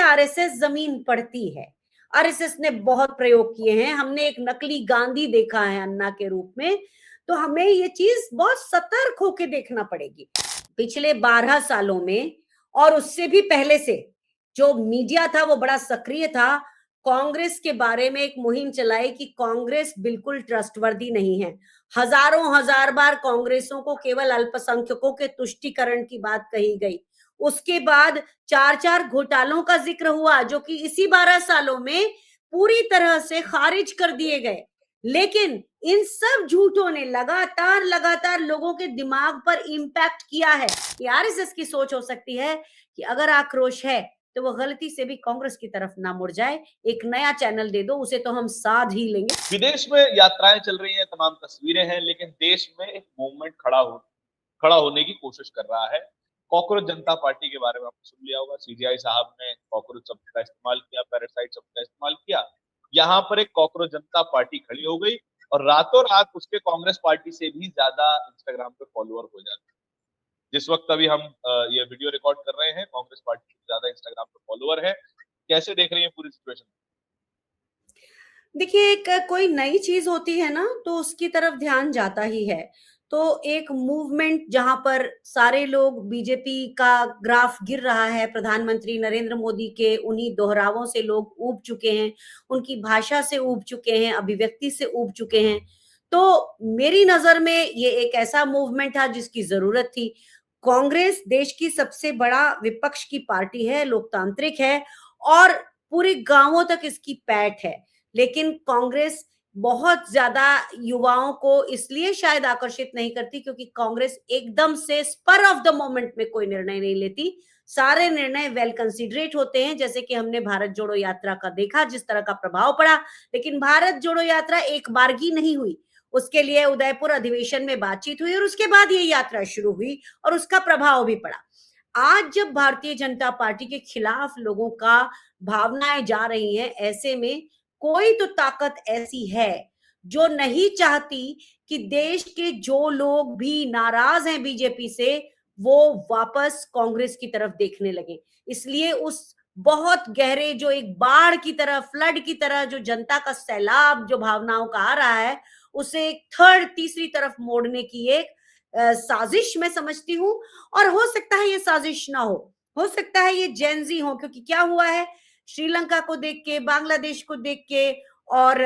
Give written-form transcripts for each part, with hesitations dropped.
RSS जमीन पढ़ती है। आरएसएस ने बहुत प्रयोग किए हैं, हमने एक नकली गांधी देखा है अन्ना के रूप में, तो हमें ये चीज बहुत सतर्क होकर देखना पड़ेगी। पिछले 12 सालों में और उससे भी पहले से जो मीडिया था वो बड़ा सक्रिय था, कांग्रेस के बारे में एक मुहिम चलाई कि कांग्रेस बिल्कुल ट्रस्टवर्दी नहीं है। हजारों हजार बार कांग्रेसों को केवल अल्पसंख्यकों के तुष्टीकरण की बात कही गई। उसके बाद 4-4 घोटालों का जिक्र हुआ जो कि इसी 12 सालों में पूरी तरह से खारिज कर दिए गए। लेकिन इन सब झूठों ने लगातार लगातार लोगों के दिमाग पर इंपैक्ट किया है। आरएसएस की सोच हो सकती है कि अगर आक्रोश है तो वो गलती से भी कांग्रेस की तरफ ना मुड़ जाए, एक नया चैनल दे दो उसे तो हम साध ही लेंगे। विदेश में यात्राएं चल रही हैं, तमाम तस्वीरें हैं, लेकिन देश में एक मूवमेंट खड़ा होने की कोशिश कर रहा है। कॉकरोच जनता पार्टी के बारे में आपने सुन लिया होगा। सीजीआई साहब ने कॉकरोच शब्द का इस्तेमाल किया, पैरासाइट शब्द का इस्तेमाल किया। यहाँ पर एक कॉकरोच जनता पार्टी खड़ी हो गई और रातों रात उसके कांग्रेस पार्टी से भी ज्यादा इंस्टाग्राम पे फॉलोअर हो जाते हैं। जिस वक्त अभी हम ये वीडियो रिकॉर्ड कर रहे हैं, कांग्रेस पार्टी से ज्यादा इंस्टाग्राम पे फॉलोअर है। कैसे देख रही है पूरी सिचुएशन? देखिए, एक कोई नई चीज होती है ना तो उसकी तरफ ध्यान जाता ही है। तो एक मूवमेंट जहां पर सारे लोग, बीजेपी का ग्राफ गिर रहा है, प्रधानमंत्री नरेंद्र मोदी के उन्हीं दोहरावों से लोग ऊब चुके हैं, उनकी भाषा से ऊब चुके हैं, अभिव्यक्ति से ऊब चुके हैं। तो मेरी नजर में ये एक ऐसा मूवमेंट था जिसकी जरूरत थी। कांग्रेस देश की सबसे बड़ा विपक्ष की पार्टी है, लोकतांत्रिक है और पूरे गांवों तक इसकी पैठ है। लेकिन कांग्रेस बहुत ज्यादा युवाओं को इसलिए शायद आकर्षित नहीं करती क्योंकि कांग्रेस एकदम से स्पर ऑफ द मोमेंट में कोई निर्णय नहीं लेती। सारे निर्णय वेल कंसिडरेट होते हैं, जैसे कि हमने भारत जोड़ो यात्रा का देखा जिस तरह का प्रभाव पड़ा। लेकिन भारत जोड़ो यात्रा एक बारगी नहीं हुई, उसके लिए उदयपुर अधिवेशन में बातचीत हुई और उसके बाद ये यात्रा शुरू हुई और उसका प्रभाव भी पड़ा। आज जब भारतीय जनता पार्टी के खिलाफ लोगों का भावनाएं जा रही हैं, ऐसे में कोई तो ताकत ऐसी है जो नहीं चाहती कि देश के जो लोग भी नाराज हैं बीजेपी से वो वापस कांग्रेस की तरफ देखने लगे। इसलिए उस बहुत गहरे, जो एक बाढ़ की तरह, फ्लड की तरह, जो जनता का सैलाब जो भावनाओं का आ रहा है, उसे एक थर्ड, तीसरी तरफ मोड़ने की एक साजिश मैं समझती हूँ। और हो सकता है ये साजिश ना हो सकता है ये जेनजी हो, क्योंकि क्या हुआ है, श्रीलंका को देख के, बांग्लादेश को देख के और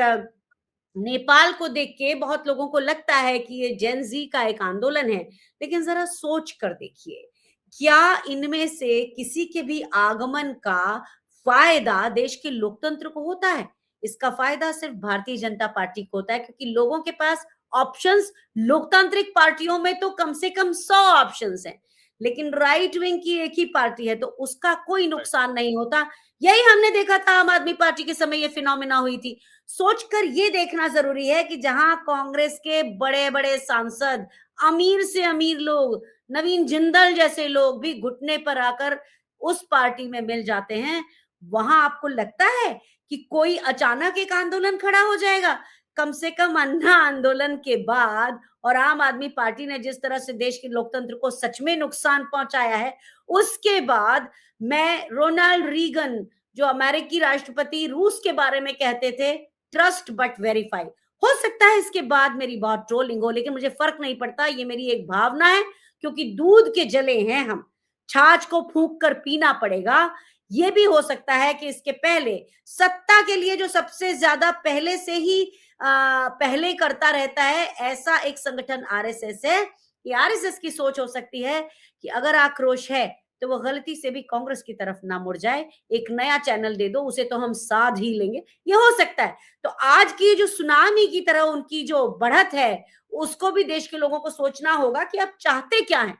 नेपाल को देख के बहुत लोगों को लगता है कि ये जेनजी का एक आंदोलन है। लेकिन जरा सोच कर देखिए, क्या इनमें से किसी के भी आगमन का फायदा देश के लोकतंत्र को होता है? इसका फायदा सिर्फ भारतीय जनता पार्टी को होता है, क्योंकि लोगों के पास ऑप्शंस, लोकतांत्रिक पार्टियों में तो कम से कम 100 ऑप्शंस हैं, लेकिन राइट विंग की एक ही पार्टी है तो उसका कोई नुकसान नहीं होता। यही हमने देखा था आम आदमी पार्टी के समय, ये फिनोमिना हुई थी। सोचकर ये देखना जरूरी है कि जहां कांग्रेस के बड़े बड़े सांसद, अमीर से अमीर लोग, नवीन जिंदल जैसे लोग भी घुटने पर आकर उस पार्टी में मिल जाते हैं, वहां आपको लगता है कि कोई अचानक एक आंदोलन खड़ा हो जाएगा? कम से कम अन्ना आंदोलन के बाद और आम आदमी पार्टी ने जिस तरह से देश के लोकतंत्र को सच में नुकसान पहुंचाया है, उसके बाद मैं रोनाल्ड रीगन, जो अमेरिकी राष्ट्रपति, रूस के बारे में कहते थे, ट्रस्ट बट वेरीफाई। हो सकता है इसके बाद मेरी बहुत ट्रोलिंग हो, लेकिन मुझे फर्क नहीं पड़ता, ये मेरी एक भावना है, क्योंकि दूध के जले हैं हम, छाछ को फूंक कर पीना पड़ेगा। ये भी हो सकता है कि इसके पहले सत्ता के लिए जो सबसे ज्यादा पहले से ही पहले करता रहता है, ऐसा एक संगठन आरएसएस है। ये आरएसएस की सोच हो सकती है कि अगर आक्रोश है तो वो गलती से भी कांग्रेस की तरफ ना मुड़ जाए, एक नया चैनल दे दो उसे तो हम साध ही लेंगे, ये हो सकता है। तो आज की जो सुनामी की तरह उनकी जो बढ़त है, उसको भी देश के लोगों को सोचना होगा कि आप चाहते क्या हैं।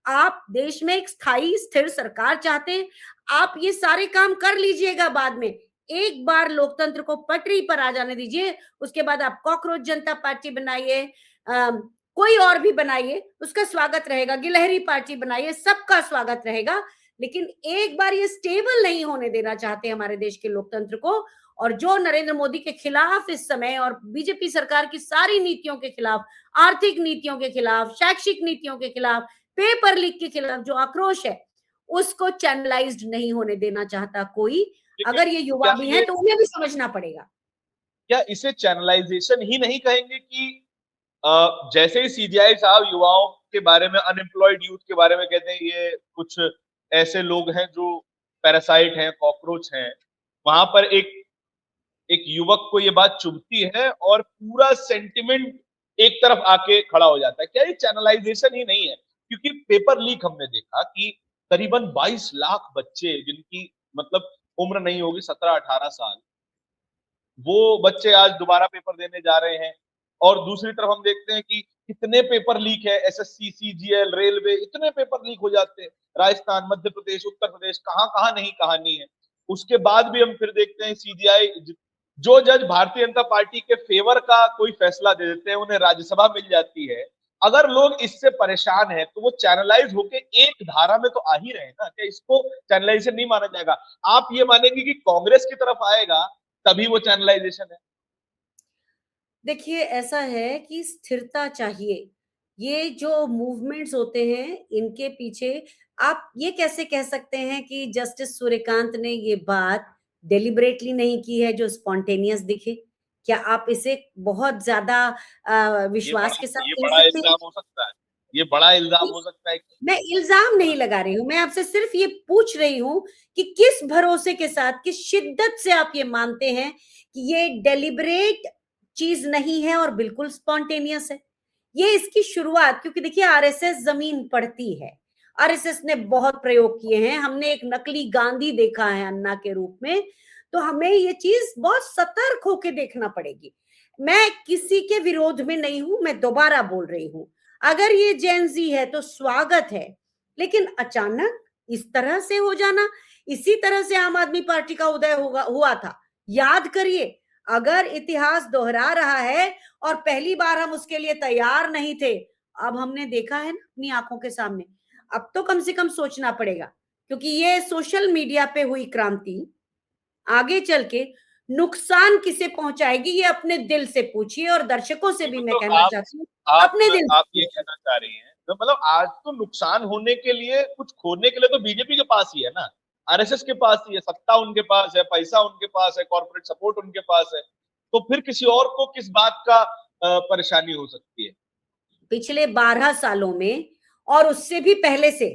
आप देश में एक स्थायी स्थिर सरकार चाहते हैं, आप ये सारे काम कर लीजिएगा, बाद में एक बार लोकतंत्र को पटरी पर आ जाने दीजिए, उसके बाद आप कॉकरोच जनता पार्टी बनाइए, कोई और भी बनाइए, उसका स्वागत रहेगा, गिलहरी पार्टी बनाइए, सबका स्वागत रहेगा। लेकिन एक बार ये स्टेबल नहीं होने देना चाहते हमारे देश के लोकतंत्र को। और जो नरेंद्र मोदी के खिलाफ इस समय और बीजेपी सरकार की सारी नीतियों के खिलाफ, आर्थिक नीतियों के खिलाफ, शैक्षिक नीतियों के खिलाफ, पेपर लीक के खिलाफ जो आक्रोश है, उसको चैनलाइज्ड नहीं होने देना चाहता कोई। लेकिन अगर ये युवा क्या भी ये हैं तो उन्हें भी समझना पड़ेगा। क्या इसे चैनलाइजेशन ही नहीं कहेंगे कि जैसे ही सीजीआई साहब युवाओं के बारे में, अनएम्प्लॉयड यूथ के बारे में कहते हैं ये कुछ ऐसे लोग हैं जो पैरासाइट हैं, कॉकरोच हैं, वहां पर एक एक युवक को ये बात चुभती है और पूरा सेंटिमेंट एक तरफ आके खड़ा हो जाता है। क्या ये चैनलाइजेशन ही नहीं है? क्योंकि पेपर लीक हमने देखा कि करीबन 22 लाख बच्चे जिनकी मतलब उम्र नहीं होगी 17-18 साल, वो बच्चे आज दोबारा पेपर देने जा रहे हैं। और दूसरी तरफ हम देखते हैं कि कितने पेपर लीक है, एसएससी, सीजीएल, रेलवे, इतने पेपर लीक हो जाते हैं। राजस्थान, मध्य प्रदेश, उत्तर प्रदेश, कहां कहां नहीं कहानी है। उसके बाद भी हम फिर देखते हैं सीजीआई, जो जज भारतीय जनता पार्टी के फेवर का कोई फैसला दे देते हैं उन्हें राज्यसभा मिल जाती है। अगर लोग इससे परेशान हैं तो वो चैनलाइज होके एक धारा में तो आ ही रहे हैं ना, क्या इसको चैनलाइजेशन नहीं माना जाएगा? आप ये मानेंगे कि कांग्रेस की तरफ आएगा तभी वो चैनलाइजेशन है? देखिए, ऐसा है कि स्थिरता चाहिए। ये जो मूवमेंट्स होते हैं, इनके पीछे आप ये कैसे कह सकते हैं कि जस्टिस सूर्यकांत ने ये बात डेलिबरेटली नहीं की है जो स्पॉन्टेनियस दिखे? क्या आप इसे बहुत ज़्यादा ये विश्वास बड़ा के साथ ये कह बड़ा सकते हैं? इल्जाम हो सकता है। ये बड़ा इल्जाम हो सकता है कि मैं इल्ज़ाम नहीं हाँ, लगा रही हूँ, मैं आपसे सिर्फ़ ये पूछ रही हूँ कि किस भरोसे के साथ, किस शिद्दत से आप ये मानते हैं कि ये डेलिबरेट चीज़ नहीं है और बिल्कुल स्पॉन्टेनियस है? ये इसकी शुरुआत, क्योंकि देखिए आरएसएस ज़मीन पढ़ती है। आरएसएस ने बहुत प्रयोग किए हैं, हमने एक नकली गांधी देखा है अन्ना के रूप में, तो हमें ये चीज़ बहुत सतर्क होके देखना पड़ेगी। मैं किसी के विरोध में नहीं हूँ, मैं दोबारा बोल रही हूँ। अगर ये जेन ज़ी है तो स्वागत है, लेकिन अचानक इस तरह से हो जाना, इसी तरह से आम आदमी पार्टी का उदय हुआ था। याद करिए, अगर इतिहास दोहरा रहा है और पहली बार हम उसके लिए तैयार नहीं थे, अब हमने देखा है ना अपनी आंखों के सामने। अब तो कम से कम सोचना पड़ेगा, क्योंकि ये सोशल मीडिया पे हुई क्रांति आगे चल के नुकसान किसे पहुंचाएगी, ये अपने दिल से पूछिए। और दर्शकों से नहीं, भी मैं मतलब कहना चाहती हूँ, अपने दिल से आप ये पूछिए। कहना चाह रही हैं तो मतलब आज तो नुकसान होने के लिए, कुछ खोने के लिए तो बीजेपी के पास ही है ना, आरएसएस के पास ही है, सत्ता उनके पास है, पैसा उनके पास है, कॉर्पोरेट सपोर्ट उनके पास है। तो फिर किसी और को किस बात का परेशानी हो सकती है? पिछले 12 सालों में और उससे भी पहले से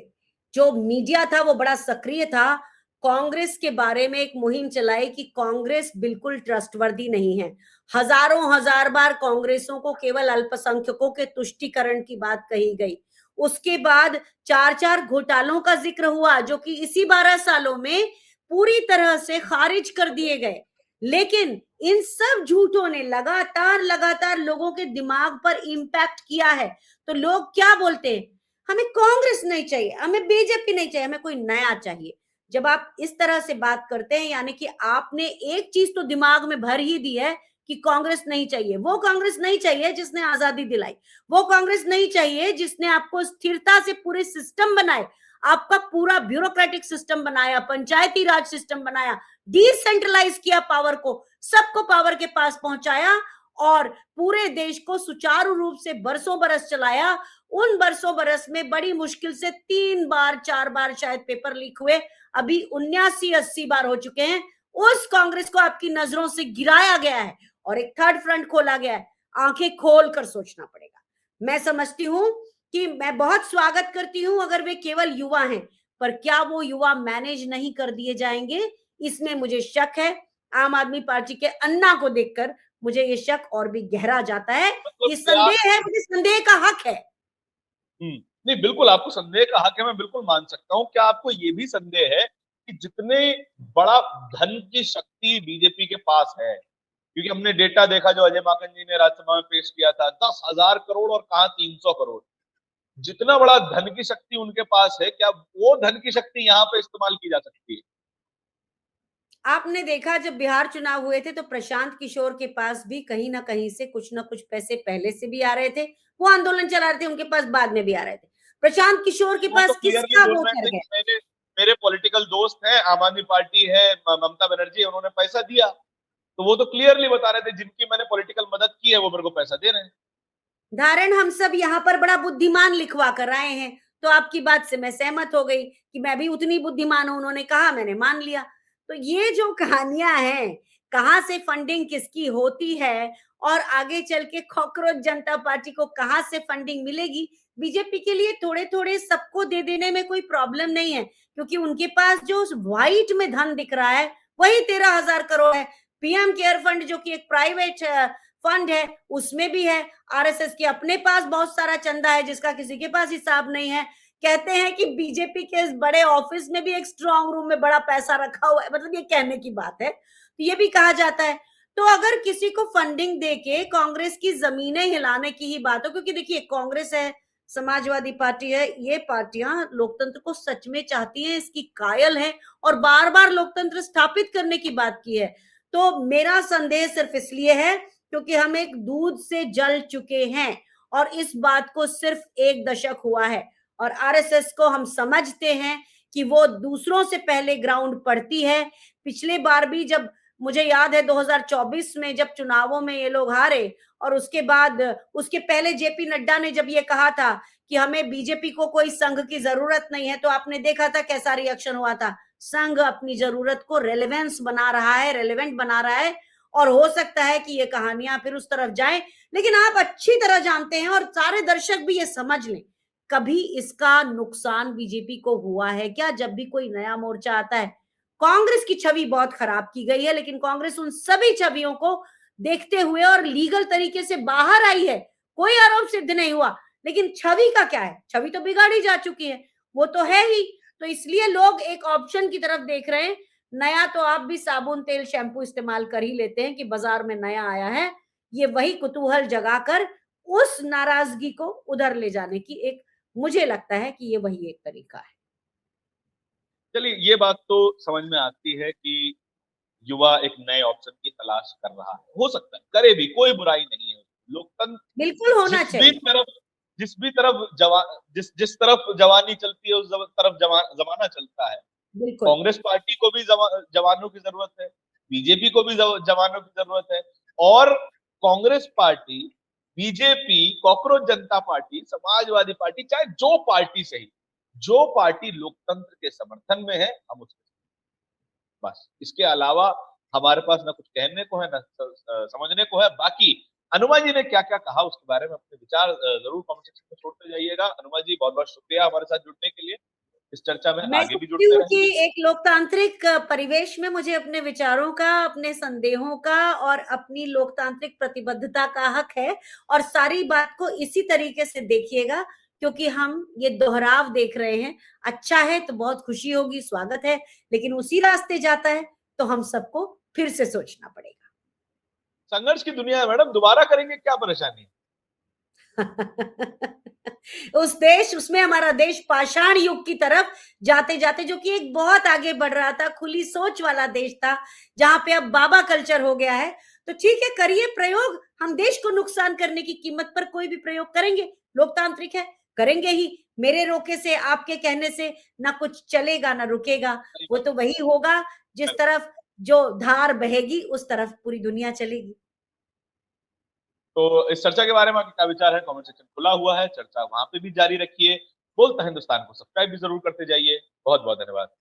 जो मीडिया था वो बड़ा सक्रिय था। कांग्रेस के बारे में एक मुहिम चलाई कि कांग्रेस बिल्कुल ट्रस्टवर्दी नहीं है। हजारों हजार बार कांग्रेसों को केवल अल्पसंख्यकों के तुष्टीकरण की बात कही गई। उसके बाद चार चार घोटालों का जिक्र हुआ जो कि इसी 12 सालों में पूरी तरह से खारिज कर दिए गए। लेकिन इन सब झूठों ने लगातार लगातार लोगों के दिमाग पर इंपैक्ट किया है। तो लोग क्या बोलते हैं, हमें कांग्रेस नहीं चाहिए, हमें बीजेपी नहीं चाहिए, हमें कोई नया चाहिए। जब आप इस तरह से बात करते हैं, यानी कि आपने एक चीज तो दिमाग में भर ही दी है कि कांग्रेस नहीं चाहिए। वो कांग्रेस नहीं चाहिए जिसने आजादी दिलाई, वो कांग्रेस नहीं चाहिए जिसने आपको स्थिरता से पूरे सिस्टम बनाए, आपका पूरा ब्यूरोक्रेटिक सिस्टम बनाया, पंचायती राज सिस्टम बनाया, डिसेंट्रलाइज किया पावर को, सबको पावर के पास पहुंचाया और पूरे देश को सुचारू रूप से बरसों बरस चलाया। उन बरसों बरस में बड़ी मुश्किल से 3 बार 4 बार शायद पेपर लीक हुए, अभी 79-80 बार हो चुके हैं। उस कांग्रेस को आपकी नजरों से गिराया गया है और एक थर्ड फ्रंट खोला गया है। आंखें खोल कर सोचना पड़ेगा। मैं समझती हूं कि मैं बहुत स्वागत करती हूं अगर वे केवल युवा हैं, पर क्या वो युवा मैनेज नहीं कर दिए जाएंगे, इसमें मुझे शक है। आम आदमी पार्टी के अन्ना को देखकर मुझे ये शक और भी गहरा जाता है। मतलब ये क्या संदेह है, मुझे संदेह का हक है। नहीं, बिल्कुल आपको संदेह का हक है, मैं बिल्कुल मान सकता हूँ। क्या आपको ये भी संदेह है कि जितने बड़ा धन की शक्ति बीजेपी के पास है, क्योंकि हमने डेटा देखा जो अजय माकन जी ने राज्यसभा में पेश किया था, 10,000 करोड़ और कहा 300 करोड़, जितना बड़ा धन की शक्ति उनके पास है, क्या वो धन की शक्ति यहाँ पे इस्तेमाल की जा सकती है? आपने देखा जब बिहार चुनाव हुए थे तो प्रशांत किशोर के पास भी कहीं ना कहीं से कुछ ना कुछ पैसे पहले से भी आ रहे थे। वो आंदोलन चला रहे थे, उनके पास बाद में भी आ रहे थे। प्रशांत किशोर के वो तो पास क्लियरली किसका बोल वोट रहे चढ़ थे गया? कि मैंने, मेरे पॉलिटिकल दोस्त हैं, आम आदमी पार्टी है, ममता बनर्जी, उन्होंने पैसा दिया। तो वो तो क्लियरली बता रहे थे जिनकी मैंने पॉलिटिकल मदद की है वो मेरे को पैसा दे रहे हैं। धारण हम सब यहाँ पर बड़ा बुद्धिमान लिखवा कर आए हैं। तो आपकी बात से मैं सहमत हो गई कि मैं भी उतनी बुद्धिमान हूँ, उन्होंने कहा मैंने मान लिया। तो ये जो कहानियाँ हैं, कहाँ से फंडिंग किसकी होती है और आगे चल के कॉकरोच जनता पार्टी को कहाँ से फंडिंग मिलेगी, बीजेपी के लिए थोड़े-थोड़े सबको दे देने में कोई प्रॉब्लम नहीं है, क्योंकि उनके पास जो व्हाइट में धन दिख रहा है, वही 13,000 करोड़ है। पीएम केयर फंड जो कि एक प्राइवेट फंड है, उसमें भी है। आरएसएस के अपने पास बहुत सारा चंदा है जिसका किसी के पास हिसाब नहीं है। कहते हैं कि बीजेपी के इस बड़े ऑफिस में भी एक स्ट्रांग रूम में बड़ा पैसा रखा हुआ है, मतलब ये कहने की बात है, तो ये भी कहा जाता है। तो अगर किसी को फंडिंग देके कांग्रेस की जमीनें हिलाने की ही बात हो, क्योंकि देखिए कांग्रेस है, समाजवादी पार्टी है, ये पार्टियां लोकतंत्र को सच में चाहती हैं, इसकी कायल है और बार बार लोकतंत्र स्थापित करने की बात की है। तो मेरा संदेह सिर्फ इसलिए है क्योंकि हम एक दूध से जल चुके हैं और इस बात को सिर्फ 1 दशक हुआ है और आरएसएस को हम समझते हैं कि वो दूसरों से पहले ग्राउंड पढ़ती है। पिछले बार भी जब मुझे याद है 2024 में जब चुनावों में ये लोग हारे और उसके बाद उसके पहले जेपी नड्डा ने जब ये कहा था कि हमें बीजेपी को कोई संघ की जरूरत नहीं है, तो आपने देखा था कैसा रिएक्शन हुआ था। संघ अपनी जरूरत को रेलेवेंस बना रहा है, रेलेवेंट बना रहा है और हो सकता है कि ये कहानियां फिर उस तरफ जाएं, लेकिन आप अच्छी तरह जानते हैं और सारे दर्शक भी ये समझ लें, कभी इसका नुकसान बीजेपी को हुआ है क्या? जब भी कोई नया मोर्चा आता है, कांग्रेस की छवि बहुत खराब की गई है, लेकिन कांग्रेस उन सभी छवियों को देखते हुए और लीगल तरीके से बाहर आई है, कोई आरोप सिद्ध नहीं हुआ, लेकिन छवि का क्या है? छवि तो बिगाड़ी जा चुकी है, वो तो है ही। तो इसलिए लोग एक ऑप्शन की तरफ देख रहे हैं। नया तो आप भी साबुन तेल शैम्पू इस्तेमाल कर ही लेते हैं कि बाजार में नया आया है, ये वही कुतूहल जगाकर उस नाराजगी को उधर ले जाने की एक, मुझे लगता है कि ये वही एक तरीका है। चलिए ये बात तो समझ में आती है कि युवा एक नए ऑप्शन की तलाश कर रहा है, हो सकता है करे भी, कोई बुराई नहीं है। लोकतंत्र बिल्कुल होना जिस भी चाहिए। तरफ जिस भी तरफ जवा जिस जिस तरफ जवानी चलती है उस तरफ जमाना चलता है। बिल्कुल। कांग्रेस पार्टी को भी जवानों की जरूरत है, बीजेपी को भी जवानों की जरूरत है और कांग्रेस पार्टी, बीजेपी, कॉकरोच जनता पार्टी, समाजवादी पार्टी, चाहे जो पार्टी सही, जो पार्टी लोकतंत्र के समर्थन में है, हम उसके बस, इसके अलावा हमारे पास ना कुछ कहने को है ना समझने को है। बाकी अनुमा जी ने क्या क्या कहा उसके बारे में अपने विचार जरूर कमेंट सेक्शन में छोड़ते जाइएगा। अनुमा जी बहुत बहुत शुक्रिया हमारे साथ जुड़ने के लिए, इस चर्चा में मैं आगे भी सोचती जुड़ते हूँ कि रहेंगे। एक लोकतांत्रिक परिवेश में मुझे अपने विचारों का, अपने संदेहों का और अपनी लोकतांत्रिक प्रतिबद्धता का हक है और सारी बात को इसी तरीके से देखिएगा, क्योंकि हम ये दोहराव देख रहे हैं। अच्छा है तो बहुत खुशी होगी, स्वागत है, लेकिन उसी रास्ते जाता है तो हम सबको फिर से सोचना पड़ेगा। संघर्ष की दुनिया है मैडम, दोबारा करेंगे, क्या परेशानी है? उसमें हमारा देश पाषाण युग की तरफ जाते जाते, जो कि एक बहुत आगे बढ़ रहा था, खुली सोच वाला देश था, जहां पे अब बाबा कल्चर हो गया है। तो ठीक है, करिए प्रयोग, हम देश को नुकसान करने की कीमत पर कोई भी प्रयोग करेंगे, लोकतांत्रिक है, करेंगे ही। मेरे रोके से, आपके कहने से ना कुछ चलेगा ना रुकेगा, वो तो वही होगा जिस तरफ जो धार बहेगी उस तरफ पूरी दुनिया चलेगी। तो इस चर्चा के बारे में आपके क्या विचार है? कमेंट सेक्शन खुला हुआ है, चर्चा वहां पे भी जारी रखिए। बोलता हिंदुस्तान को सब्सक्राइब भी जरूर करते जाइए। बहुत बहुत धन्यवाद।